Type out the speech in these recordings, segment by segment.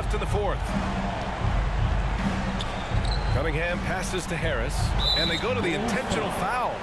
left in the fourth. Cunningham passes to Harris, and they go to the intentional foul.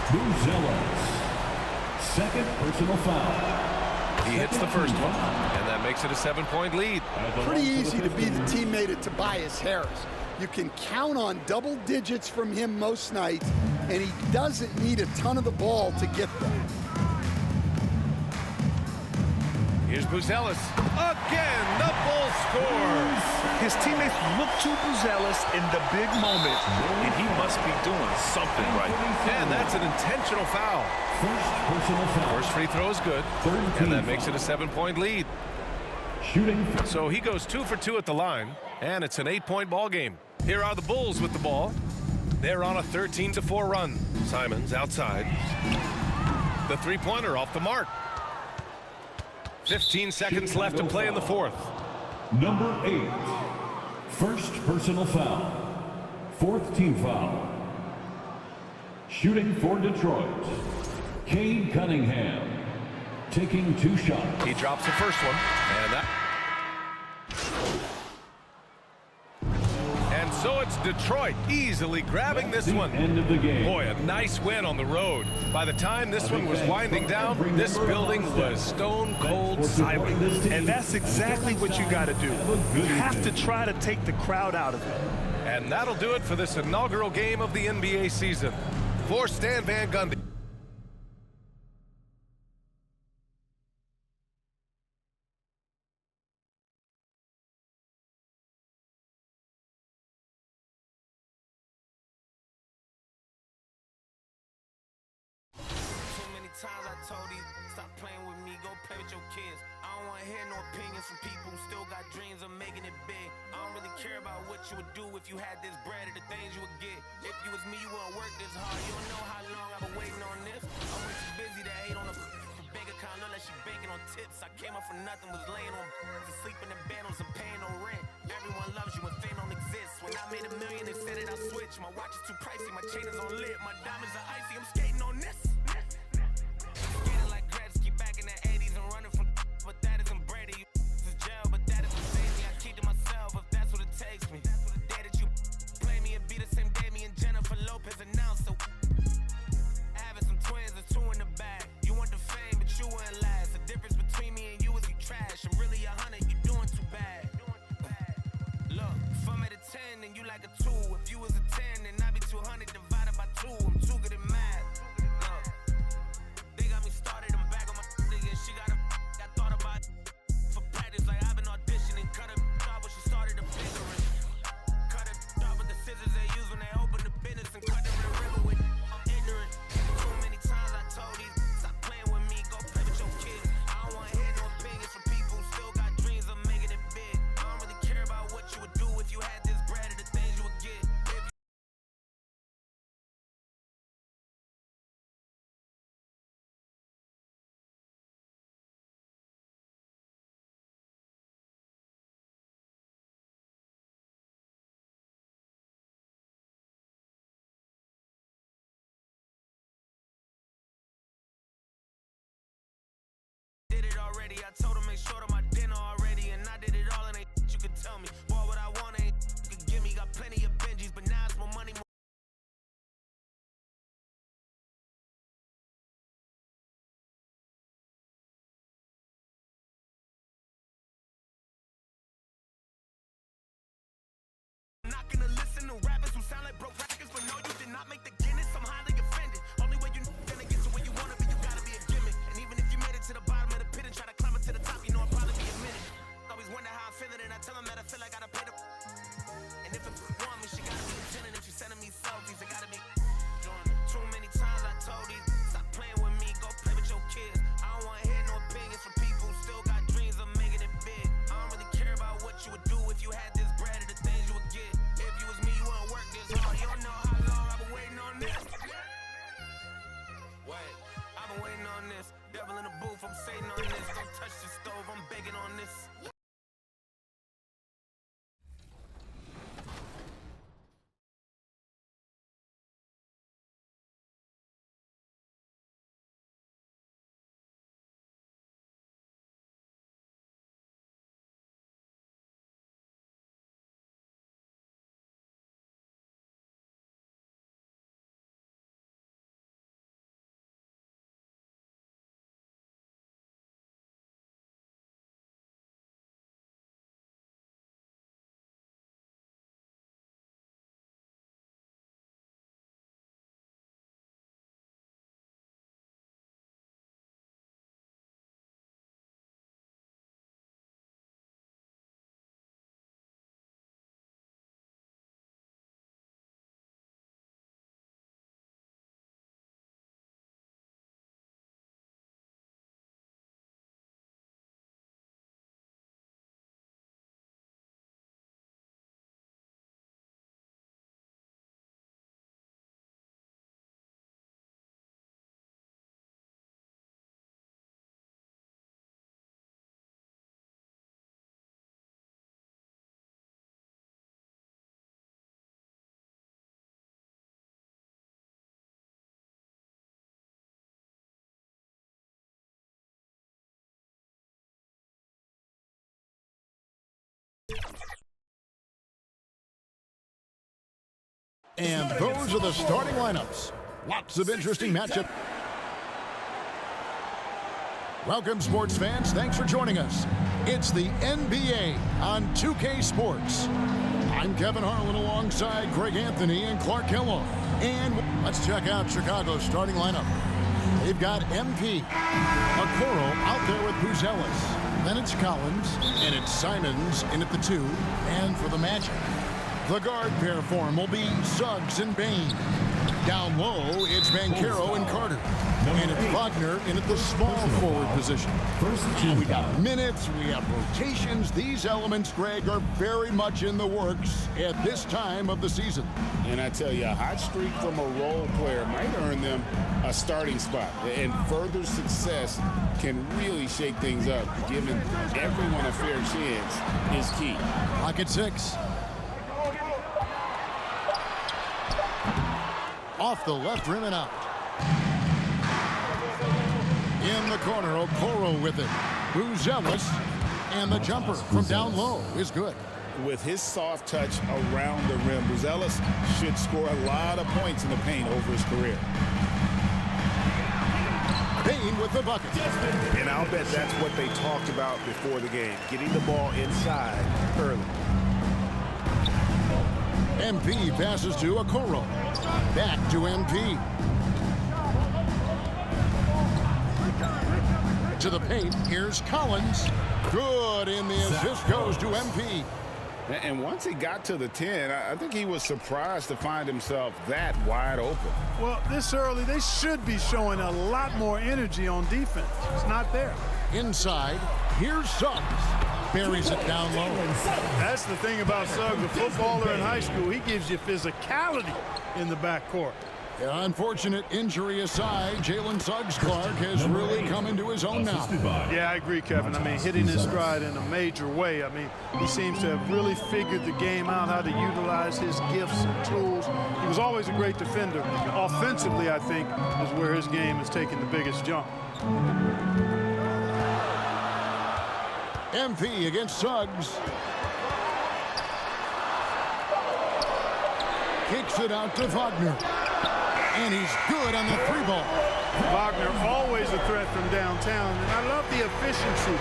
Buzelis. Second personal foul. He hits the first one, and that makes it a 7-point lead. Pretty easy to be the teammate of Tobias Harris. You can count on double digits from him most nights, and he doesn't need a ton of the ball to get there. Here's Buzelis. Again, the Bulls score. His teammates look to Buzelis in the big moment, and he must be doing something right. And that's an intentional foul. First personal foul. First free throw is good, and that makes it a 7-point lead. Shooting. So he goes 2 for 2 at the line, and it's an 8-point ball game. Here are the Bulls with the ball. They're on a 13-4 run. Simons outside. The three-pointer off the mark. 15 seconds left to play in the fourth. Number 8. First personal foul. Fourth team foul. Shooting for Detroit. Cade Cunningham. Taking 2 shots. He drops the first one, and that. And so it's Detroit easily grabbing this one. End of the game. Boy, a nice win on the road. By the time this one was winding down, this building was stone cold silent. And that's exactly what you got to do. You have to try to take the crowd out of it. And that'll do it for this inaugural game of the NBA season. For Stan Van Gundy. Times I told you, stop playing with me, go play with your kids. I don't want to hear no opinions from people who still got dreams of making it big. I don't really care about what you would do if you had this bread or the things you would get. If you was me, you wouldn't work this hard. You don't know how long I've been waiting on this. I'm way too busy to hate on a bank account, look like she banking on tips. I came up from nothing, was laying on to sleeping in bed on some paying no rent. Everyone loves you when fame don't exist. When I made $1 million, they said that I'll switch. My watch is too pricey, my chain is on lit. My diamonds are icy, I'm skating on this. Skating like Gretzky back in the 80s and running from but that isn't Brady. This is jail, but that isn't save me. I keep to myself if that's what it takes me. The day that you play me and be the same day me and Jennifer Lopez announced. So having some twins, there's 2 in the bag. You want the fame, but you wouldn't last. The difference between me and you is you trash. I'm really 100, you doing too bad. Look, if I'm at a 10 and you like a 2. If you was a 10, then I'd be 200 divided by 2. I'm too good at math. Look. They got me started, I'm back on my again. She got a I thought about for practice, like I've been auditioning. Cut her off when she started the bickering. Cut her off with the scissors they use when they open the business and cut her in the river with I'm ignorant. Too many times I told these, stop playing with me, go play with your kids. I don't want to hear no opinions from people who still got dreams of making it big. I don't really care about what you would do if you had this bread or the things you would get. If did it already, I told him make sure to my dinner already, and I did it all and ain't you could tell me. Boy, what I want ain't you could give me, got plenty of Benjis, but now it's more money, more I'm not gonna listen to rappers who sound like broke rackets, but no, you did not make the Guinness. I'm highly offended. Only way you gonna get to where you wanna be, you gotta be a gimmick. And even if you made it to the bottom of the pit and try to climb it to the top, you know I'll probably be a minute. Always wonder how I'm feeling, and I tell them that I feel like I gotta pay the. And if it want me, she gotta be a 10, and if she sending me selfies, I gotta be. Too many times I told these, stop playing with me, go play with your kids. I don't wanna hear no opinions from people who still got dreams of making it big. I don't really care about what you would do if you had this bread or the things you would get. If you was me, you wouldn't work this hard. You don't know how long I've been waiting on this. Wait, I've been waiting on this. Devil in the booth, I'm saying on this. Don't touch the stove, I'm begging on this. And those are the starting lineups. Lots of interesting matchup. Welcome, sports fans. Thanks for joining us. It's the NBA on 2K Sports. I'm Kevin Harlan alongside Greg Anthony and Clark Kellogg. And let's check out Chicago's starting lineup. They've got MP, Okoro out there with Buzelis. Then it's Collins, and it's Simons in at the 2. And for the Magic, the guard pair form will be Suggs and Bane. Down low, it's Banchero and Carter. And it's Wagner in at the small forward position. We got minutes, we have rotations. These elements, Greg, are very much in the works at this time of the season. And I tell you, a hot streak from a role player might earn them a starting spot. And further success can really shake things up. Giving everyone a fair chance is key. Clock at 6. Off the left rim and out. In the corner, Okoro with it. Buzelis, and the jumper from down low is good. With his soft touch around the rim, Buzelis should score a lot of points in the paint over his career. Bane with the bucket. And I'll bet that's what they talked about before the game, getting the ball inside early. MP passes to Okoro. Back to MP. To the paint, here's Collins. Good, and the assist goes to MP. And once he got to the 10, I think he was surprised to find himself that wide open. Well, this early, they should be showing a lot more energy on defense. It's not there. Inside, here's Suggs. Buries it down low. That's the thing about Suggs, a footballer in high school. He gives you physicality in the backcourt. Unfortunate injury aside, Jalen Suggs Clark has really come into his own now. Yeah, I agree, Kevin. I mean, hitting his stride in a major way. I mean, he seems to have really figured the game out, how to utilize his gifts and tools. He was always a great defender. Offensively, I think, is where his game has taken the biggest jump. MP against Suggs. Kicks it out to Wagner. And he's good on the 3-ball. Wagner always a threat from downtown. And I love the efficiency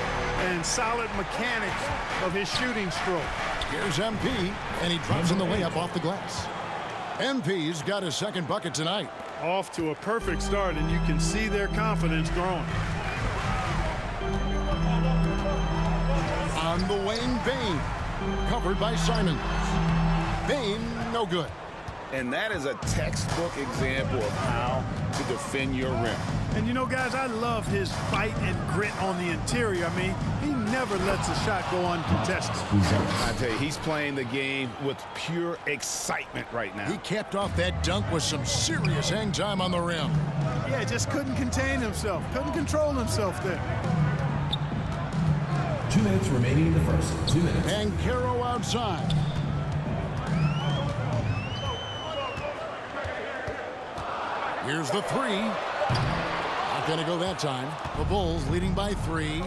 and solid mechanics of his shooting stroke. Here's MP, and he drops in the layup off the glass. MP's got his second bucket tonight. Off to a perfect start, and you can see their confidence growing. On the wing, Bane. Covered by Simons. Bane, no good. And that is a textbook example of how to defend your rim. And you know, guys, I love his fight and grit on the interior. I mean, he never lets a shot go uncontested. I tell you, he's playing the game with pure excitement right now. He capped off that dunk with some serious hang time on the rim. Yeah, just couldn't contain himself. Couldn't control himself there. 2 minutes remaining in the first. 2 minutes. Banchero outside. Here's the 3. Not going to go that time. The Bulls leading by 3.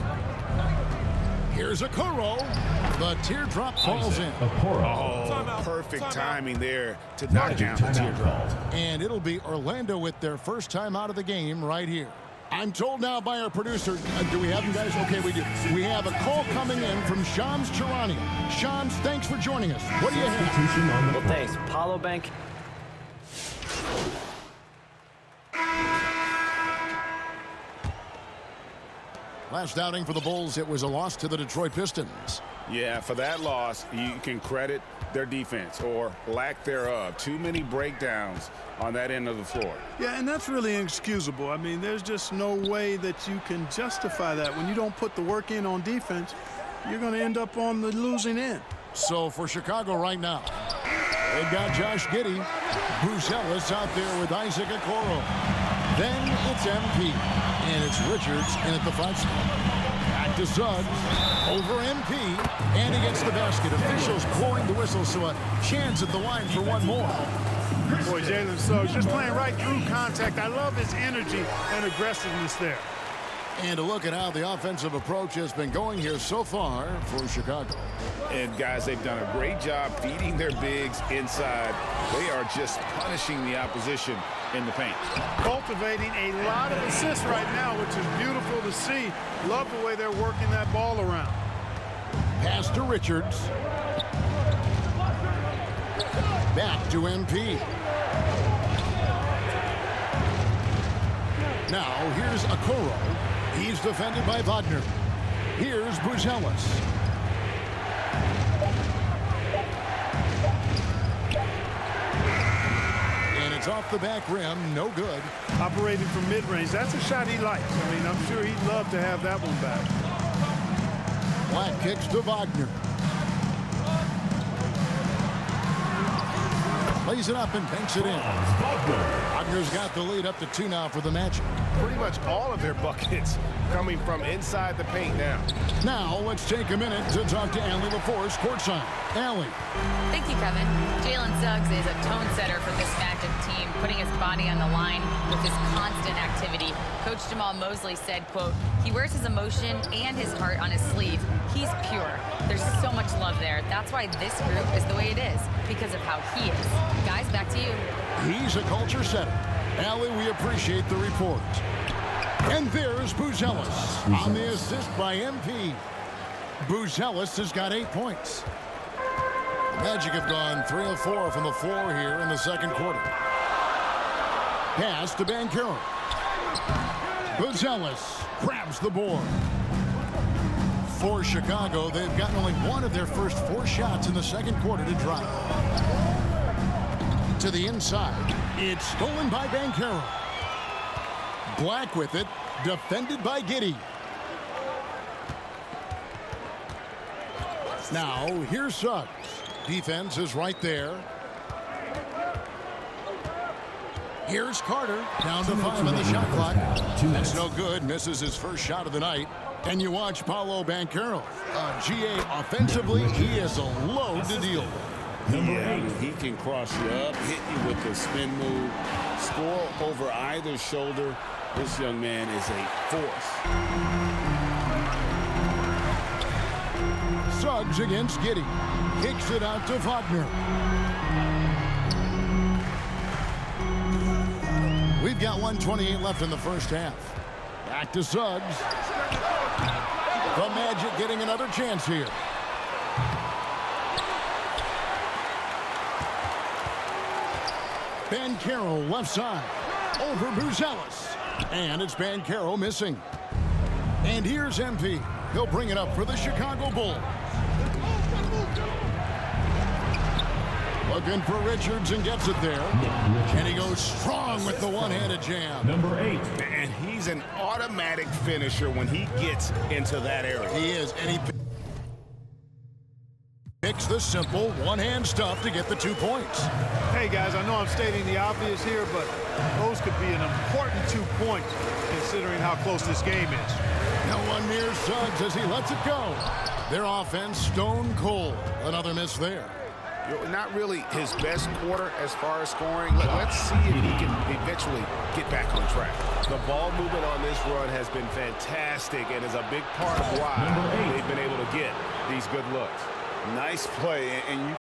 Here's Okoro. The teardrop falls in. Oh, perfect timing there to knock down the teardrop. And it'll be Orlando with their first time out of the game right here. I'm told now by our producer, do we have you guys? Okay, we do. We have a call coming in from Shams Charania. Shams, thanks for joining us. What do you have? Well, thanks. Paulo Bank. Last outing for the Bulls, it was a loss to the Detroit Pistons. Yeah, for that loss, you can credit their defense or lack thereof. Too many breakdowns on that end of the floor. Yeah, and that's really inexcusable. I mean, there's just no way that you can justify that. When you don't put the work in on defense, you're going to end up on the losing end. So for Chicago right now, they've got Josh Giddey, Buzelis out there with Isaac Okoro. Then it's MP, and it's Richards in at the 5 spot. Back to Suggs, over MP, and he gets the basket. Officials blowing the whistle, so a chance at the line for one more. Boy, Jalen Suggs just playing right through contact. I love his energy and aggressiveness there. And a look at how the offensive approach has been going here so far for Chicago. And, guys, they've done a great job feeding their bigs inside. They are just punishing the opposition in the paint. Cultivating a lot of assists right now, which is beautiful to see. Love the way they're working that ball around. Pass to Richards. Back to MP. Now, here's Okoro. He's defended by Wagner. Here's Buzelis. And it's off the back rim. No good. Operating from mid-range. That's a shot he likes. I mean, I'm sure he'd love to have that one back. Black kicks to Wagner. Plays it up and banks it in. Wagner's got the lead up to 2 now for the Magic. Pretty much all of their buckets coming from inside the paint now. Now, let's take a minute to talk to Allie LaForce courtside. Allie. Thank you, Kevin. Jalen Suggs is a tone setter for this Magic team, putting his body on the line with his constant activity. Coach Jamal Mosley said, quote, he wears his emotion and his heart on his sleeve. He's pure. There's so much love there. That's why this group is the way it is, because of how he is. Guys, back to you. He's a culture setter. Allie, we appreciate the report. And there's Buzelis on the assist by MP. Buzelis has got 8 points. The Magic have gone 3 of 4 from the floor here in the second quarter. Pass to Banchero. Buzelis grabs the board. For Chicago, they've gotten only 1 of their first 4 shots in the second quarter to drop. To the inside. It's stolen by Banchero. Black with it, defended by Giddey. Now, here's Suggs. Defense is right there. Here's Carter, down to 5 on the shot clock. That's no good, misses his first shot of the night. And you watch Paolo Banchero. GA offensively, he is a load to deal with. He can cross you up, hit you with the spin move, score over either shoulder. This young man is a force. Suggs against Giddey. Kicks it out to Wagner. We've got 1:28 left in the first half. Back to Suggs. The Magic getting another chance here. Banchero left side. Over Buzelis. And it's Banchero missing. And here's MP. He'll bring it up for the Chicago Bulls. Looking for Richards and gets it there. And he goes strong with the one-handed jam. Number 8. And he's an automatic finisher when he gets into that area. He is. And he picks the simple one-hand stuff to get the 2 points. Hey, guys, I know I'm stating the obvious here, but those could be an important 2 points considering how close this game is. No one near Suggs as he lets it go. Their offense stone cold. Another miss there. Not really his best quarter as far as scoring. Let's see if he can eventually get back on track. The ball movement on this run has been fantastic and is a big part of why they've been able to get these good looks. Nice play, and you